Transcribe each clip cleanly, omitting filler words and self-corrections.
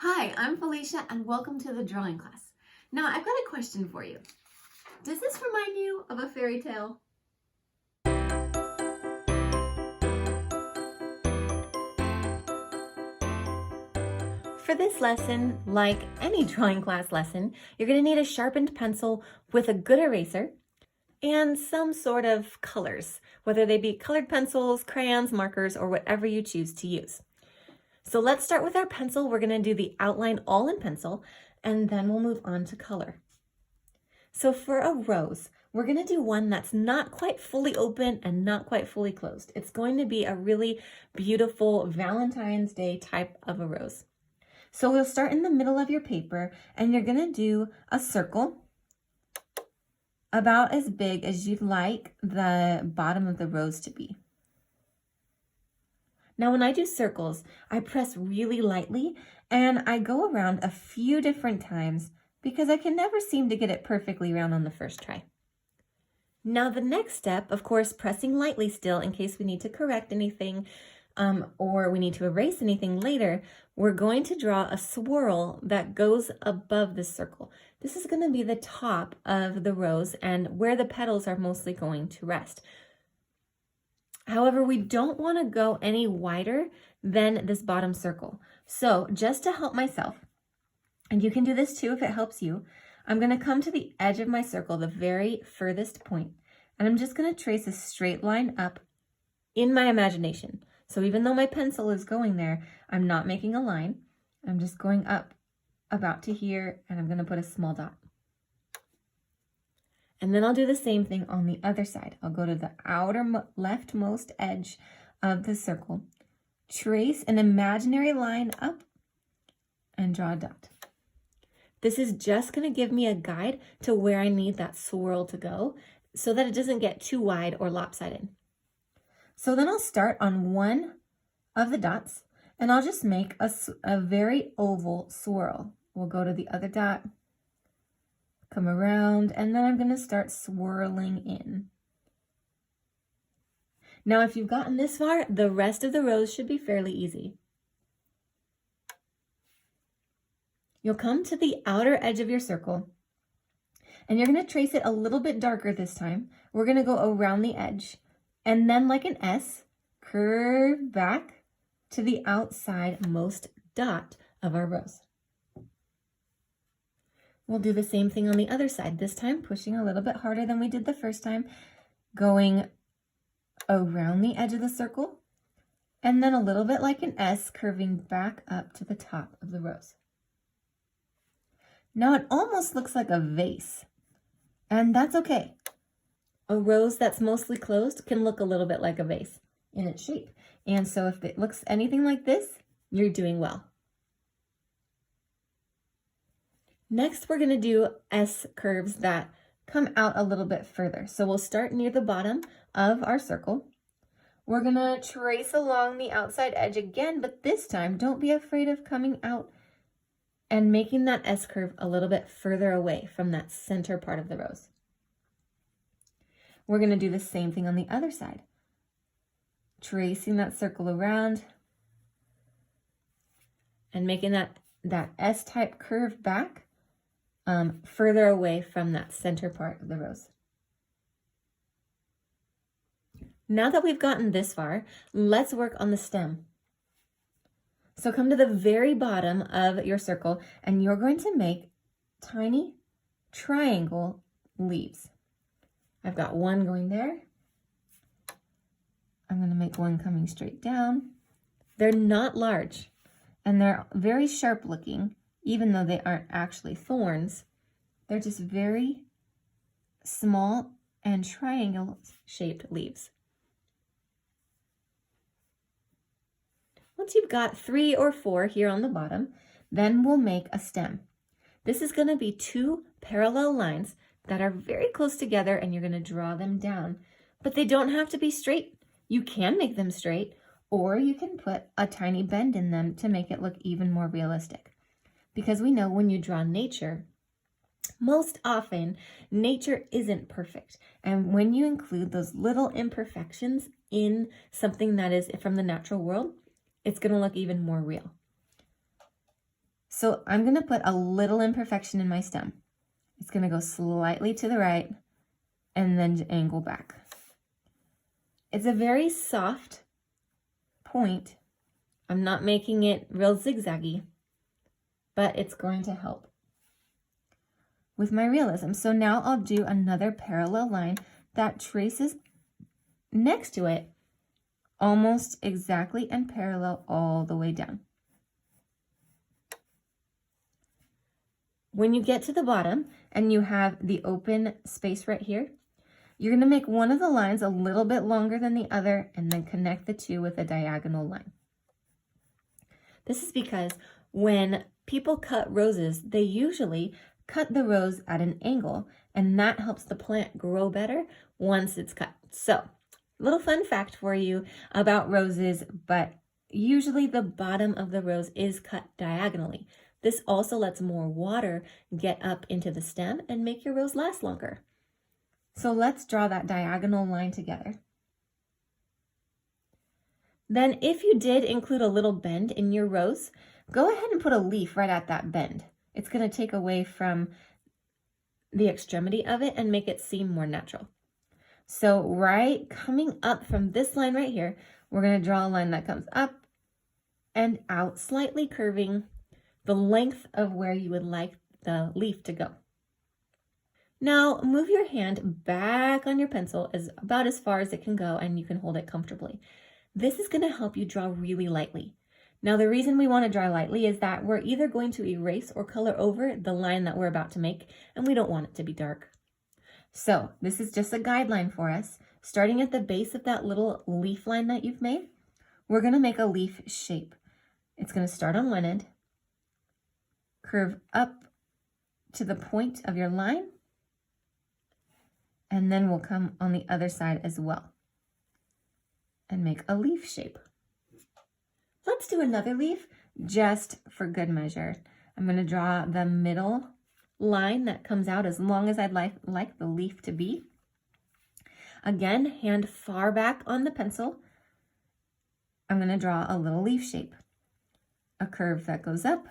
Hi, I'm Felicia and welcome to the drawing class. Now I've got a question for you. Does this remind you of a fairy tale? For this lesson, like any drawing class lesson, you're going to need a sharpened pencil with a good eraser and some sort of colors, whether they be colored pencils, crayons, markers, or whatever you choose to use. So let's start with our pencil. We're going to do the outline all in pencil, and then we'll move on to color. So for a rose, we're going to do one that's not quite fully open and not quite fully closed. It's going to be a really beautiful Valentine's Day type of a rose. So we'll start in the middle of your paper and you're going to do a circle about as big as you'd like the bottom of the rose to be. Now when I do circles, I press really lightly and I go around a few different times because I can never seem to get it perfectly round on the first try. Now the next step, of course, pressing lightly still in case we need to correct anything or we need to erase anything later, we're going to draw a swirl that goes above the circle. This is going to be the top of the rose and where the petals are mostly going to rest. However, we don't want to go any wider than this bottom circle. So just to help myself, and you can do this too if it helps you, I'm going to come to the edge of my circle, the very furthest point, and I'm just going to trace a straight line up in my imagination. So even though my pencil is going there, I'm not making a line. I'm just going up about to here, and I'm going to put a small dot. And then I'll do the same thing on the other side. I'll go to the outer leftmost edge of the circle, trace an imaginary line up, and draw a dot. This is just going to give me a guide to where I need that swirl to go so that it doesn't get too wide or lopsided. So then I'll start on one of the dots and I'll just make a very oval swirl. We'll go to the other dot, come around, and then I'm going to start swirling in. Now, if you've gotten this far, the rest of the rose should be fairly easy. You'll come to the outer edge of your circle and you're going to trace it a little bit darker this time. We're going to go around the edge and then like an S, curve back to the outside most dot of our rose. We'll do the same thing on the other side, this time pushing a little bit harder than we did the first time, going around the edge of the circle, and then a little bit like an S, curving back up to the top of the rose. Now it almost looks like a vase, and that's okay. A rose that's mostly closed can look a little bit like a vase in its shape. And so if it looks anything like this, you're doing well. Next, we're going to do S curves that come out a little bit further. So we'll start near the bottom of our circle. We're going to trace along the outside edge again, but this time don't be afraid of coming out and making that S curve a little bit further away from that center part of the rose. We're going to do the same thing on the other side. Tracing that circle around and making that S-type curve back further away from that center part of the rose. Now that we've gotten this far, let's work on the stem. So come to the very bottom of your circle and you're going to make tiny triangle leaves. I've got one going there. I'm going to make one coming straight down. They're not large and they're very sharp looking, even though they aren't actually thorns. They're just very small and triangle shaped leaves. Once you've got 3 or 4 here on the bottom, then we'll make a stem. This is going to be 2 parallel lines that are very close together and you're going to draw them down, but they don't have to be straight. You can make them straight, or you can put a tiny bend in them to make it look even more realistic. Because we know when you draw nature, most often nature isn't perfect. And when you include those little imperfections in something that is from the natural world, it's going to look even more real. So I'm going to put a little imperfection in my stem. It's going to go slightly to the right and then angle back. It's a very soft point. I'm not making it real zigzaggy, but it's going to help with my realism. So now I'll do another parallel line that traces next to it almost exactly and parallel all the way down. When you get to the bottom and you have the open space right here, you're going to make one of the lines a little bit longer than the other and then connect the two with a diagonal line. This is because when people cut roses, they usually cut the rose at an angle, and that helps the plant grow better once it's cut. So, little fun fact for you about roses, but usually the bottom of the rose is cut diagonally. This also lets more water get up into the stem and make your rose last longer. So let's draw that diagonal line together. Then if you did include a little bend in your rose, go ahead and put a leaf right at that bend. It's going to take away from the extremity of it and make it seem more natural. So right coming up from this line right here, we're going to draw a line that comes up and out, slightly curving the length of where you would like the leaf to go. Now move your hand back on your pencil about as far as it can go, and you can hold it comfortably. This is going to help you draw really lightly. Now the reason we want to draw lightly is that we're either going to erase or color over the line that we're about to make, and we don't want it to be dark. So this is just a guideline for us. Starting at the base of that little leaf line that you've made, we're going to make a leaf shape. It's going to start on one end, curve up to the point of your line, and then we'll come on the other side as well and make a leaf shape. Let's do another leaf just for good measure. I'm going to draw the middle line that comes out as long as I'd like the leaf to be. Again, hand far back on the pencil. I'm going to draw a little leaf shape, a curve that goes up,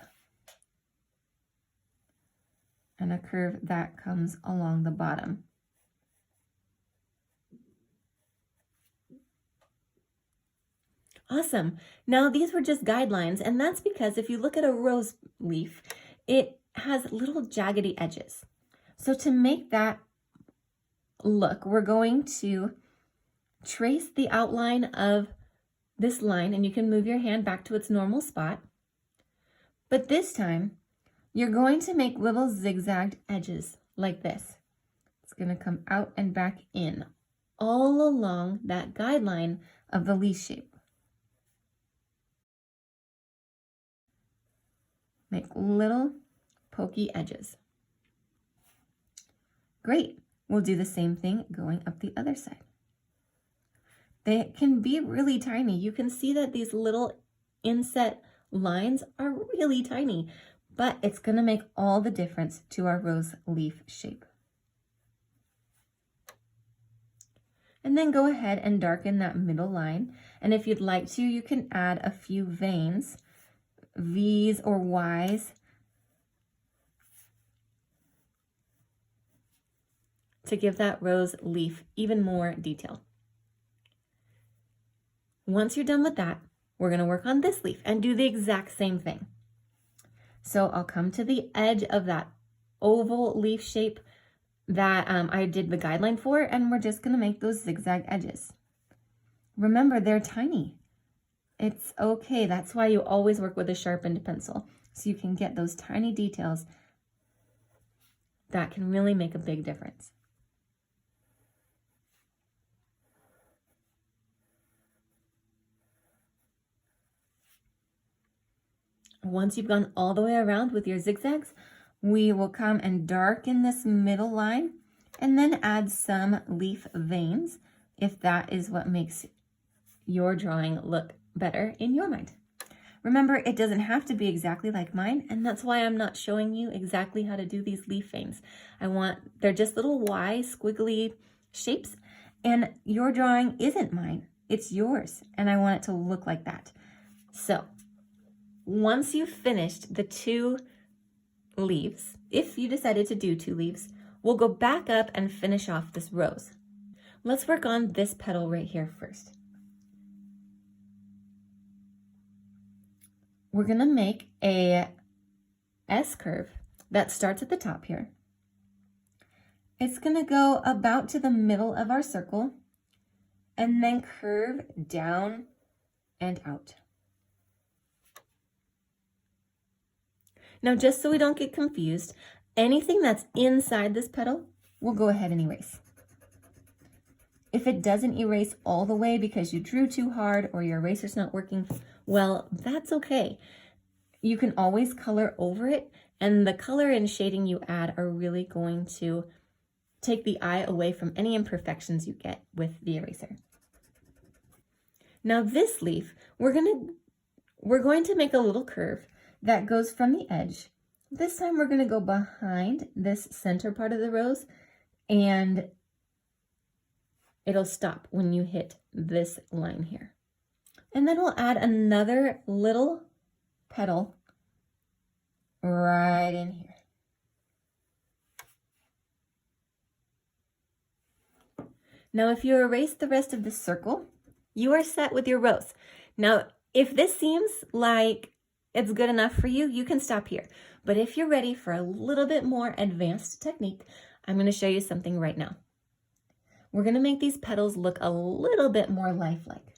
and a curve that comes along the bottom. Awesome. Now these were just guidelines, and that's because if you look at a rose leaf, it has little jaggedy edges. So to make that look, we're going to trace the outline of this line, and you can move your hand back to its normal spot. But this time, you're going to make little zigzagged edges like this. It's going to come out and back in all along that guideline of the leaf shape. Make little pokey edges. Great. We'll do the same thing going up the other side. They can be really tiny. You can see that these little inset lines are really tiny, but it's going to make all the difference to our rose leaf shape. And then go ahead and darken that middle line. And if you'd like to, you can add a few veins, V's or Y's, to give that rose leaf even more detail. Once you're done with that, we're going to work on this leaf and do the exact same thing. So I'll come to the edge of that oval leaf shape that I did the guideline for, and we're just going to make those zigzag edges. Remember, they're tiny. It's okay. That's why you always work with a sharpened pencil, so you can get those tiny details that can really make a big difference. Once you've gone all the way around with your zigzags, we will come and darken this middle line and then add some leaf veins if that is what makes your drawing look better in your mind. Remember, it doesn't have to be exactly like mine, and that's why I'm not showing you exactly how to do these leaf veins. They're just little Y squiggly shapes, and your drawing isn't mine, it's yours, and I want it to look like that. So once you've finished the 2 leaves, if you decided to do 2 leaves, we'll go back up and finish off this rose. Let's work on this petal right here first. We're gonna make a S curve that starts at the top here. It's gonna go about to the middle of our circle and then curve down and out. Now, just so we don't get confused, anything that's inside this petal, we'll go ahead and erase. If it doesn't erase all the way because you drew too hard or your eraser's not working, well, that's okay. You can always color over it, and the color and shading you add are really going to take the eye away from any imperfections you get with the eraser. Now this leaf, we're going to make a little curve that goes from the edge. This time we're going to go behind this center part of the rose, and it'll stop when you hit this line here. And then we'll add another little petal right in here. Now, if you erase the rest of the circle, you are set with your rose. Now, if this seems like it's good enough for you, you can stop here. But if you're ready for a little bit more advanced technique, I'm going to show you something right now. We're going to make these petals look a little bit more lifelike.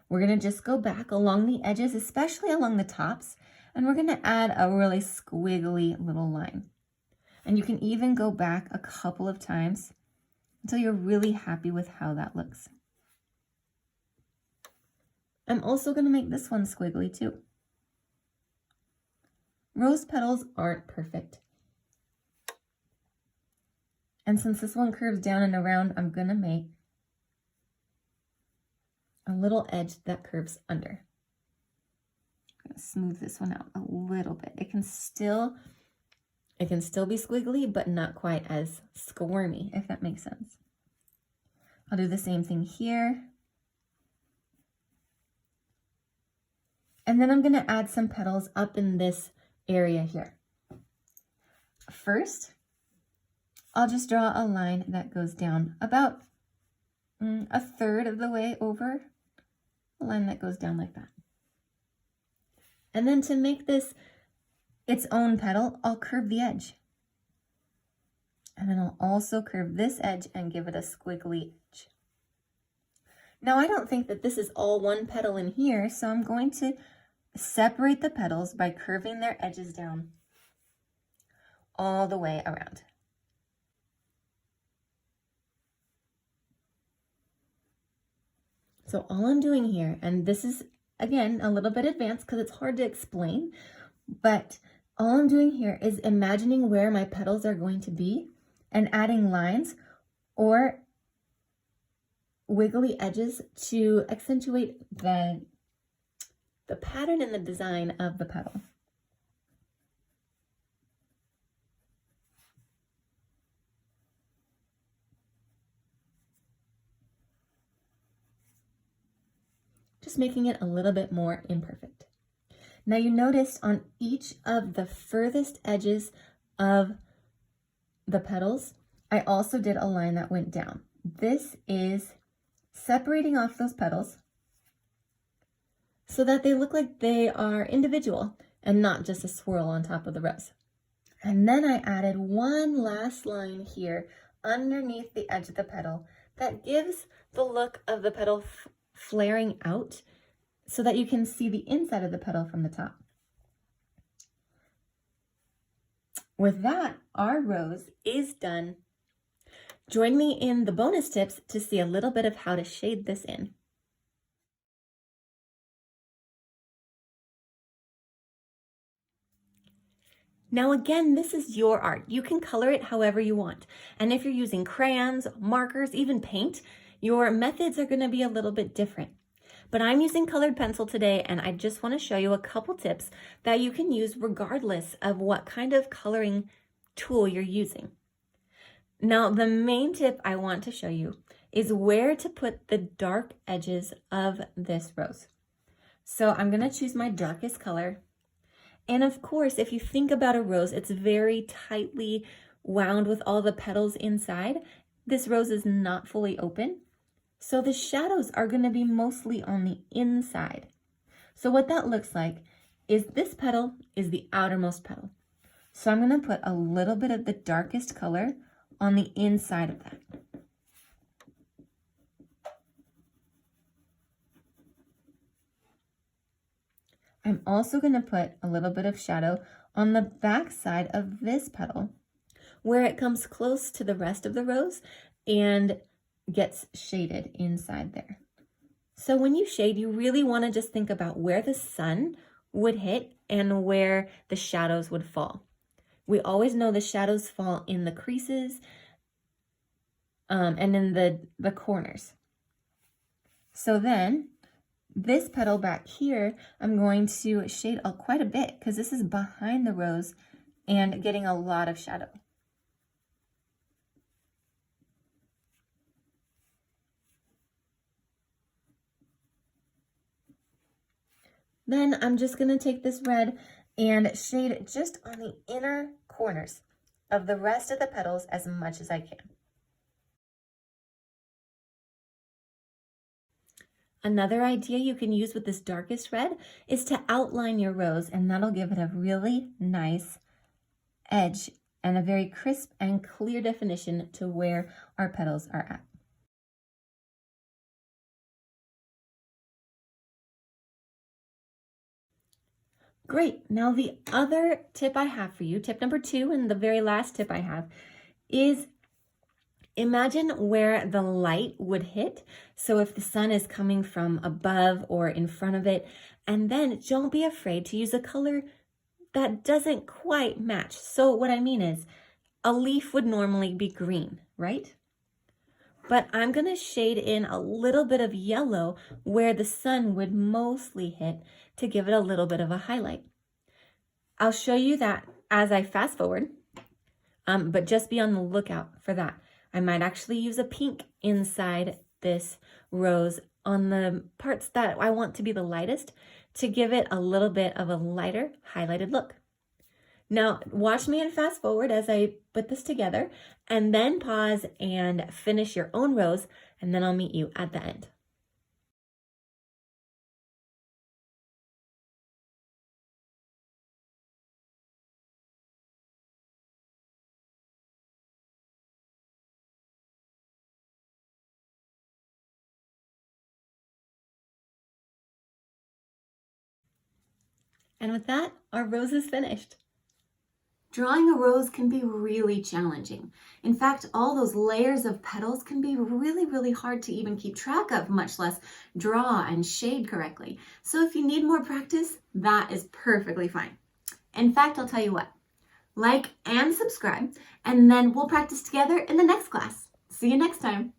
We're going to just go back along the edges, especially along the tops, and we're going to add a really squiggly little line. And you can even go back a couple of times until you're really happy with how that looks. I'm also going to make this one squiggly too. Rose petals aren't perfect. And since this one curves down and around, I'm going to make a little edge that curves under. I'm going to smooth this one out a little bit. It can still be squiggly, but not quite as squirmy, if that makes sense. I'll do the same thing here. And then I'm going to add some petals up in this area here. First, I'll just draw a line that goes down about a third of the way over, a line that goes down like that. And then to make this its own petal, I'll curve the edge. And then I'll also curve this edge and give it a squiggly edge. Now, I don't think that this is all one petal in here, so I'm going to separate the petals by curving their edges down all the way around. So all I'm doing here, and this is, again, a little bit advanced because it's hard to explain, but all I'm doing here is imagining where my petals are going to be and adding lines or wiggly edges to accentuate the pattern and the design of the petal. Just making it a little bit more imperfect. Now you notice on each of the furthest edges of the petals, I also did a line that went down. This is separating off those petals so that they look like they are individual and not just a swirl on top of the rose. And then I added one last line here underneath the edge of the petal that gives the look of the petal flaring out so that you can see the inside of the petal from the top. With that, our rose is done. Join me in the bonus tips to see a little bit of how to shade this in. Now again, this is your art. You can color it however you want. And if you're using crayons, markers, even paint, your methods are going to be a little bit different. But I'm using colored pencil today, and I just want to show you a couple tips that you can use regardless of what kind of coloring tool you're using. Now, the main tip I want to show you is where to put the dark edges of this rose. So I'm going to choose my darkest color, And of course, if you think about a rose, it's very tightly wound with all the petals inside. This rose is not fully open, so the shadows are going to be mostly on the inside. So what that looks like is this petal is the outermost petal. So I'm going to put a little bit of the darkest color on the inside of that. I'm also going to put a little bit of shadow on the back side of this petal where it comes close to the rest of the rose and gets shaded inside there. So when you shade, you really want to just think about where the sun would hit and where the shadows would fall. We always know the shadows fall in the creases and in the corners. So then this petal back here, I'm going to shade quite a bit because this is behind the rose and getting a lot of shadow. Then I'm just going to take this red and shade it just on the inner corners of the rest of the petals as much as I can. Another idea you can use with this darkest red is to outline your rose, and that'll give it a really nice edge and a very crisp and clear definition to where our petals are at. Great. Now the other tip I have for you, tip number 2, and the very last tip I have, is imagine where the light would hit. So if the sun is coming from above or in front of it, and then don't be afraid to use a color that doesn't quite match. So what I mean is a leaf would normally be green, right? But I'm going to shade in a little bit of yellow where the sun would mostly hit to give it a little bit of a highlight. I'll show you that as I fast forward, but just be on the lookout for that. I might actually use a pink inside this rose on the parts that I want to be the lightest to give it a little bit of a lighter highlighted look. Now watch me and fast forward as I put this together, and then pause and finish your own rose, and then I'll meet you at the end. And with that, our rose is finished. Drawing a rose can be really challenging. In fact, all those layers of petals can be really, really hard to even keep track of, much less draw and shade correctly. So if you need more practice, that is perfectly fine. In fact, I'll tell you what, like and subscribe, and then we'll practice together in the next class. See you next time.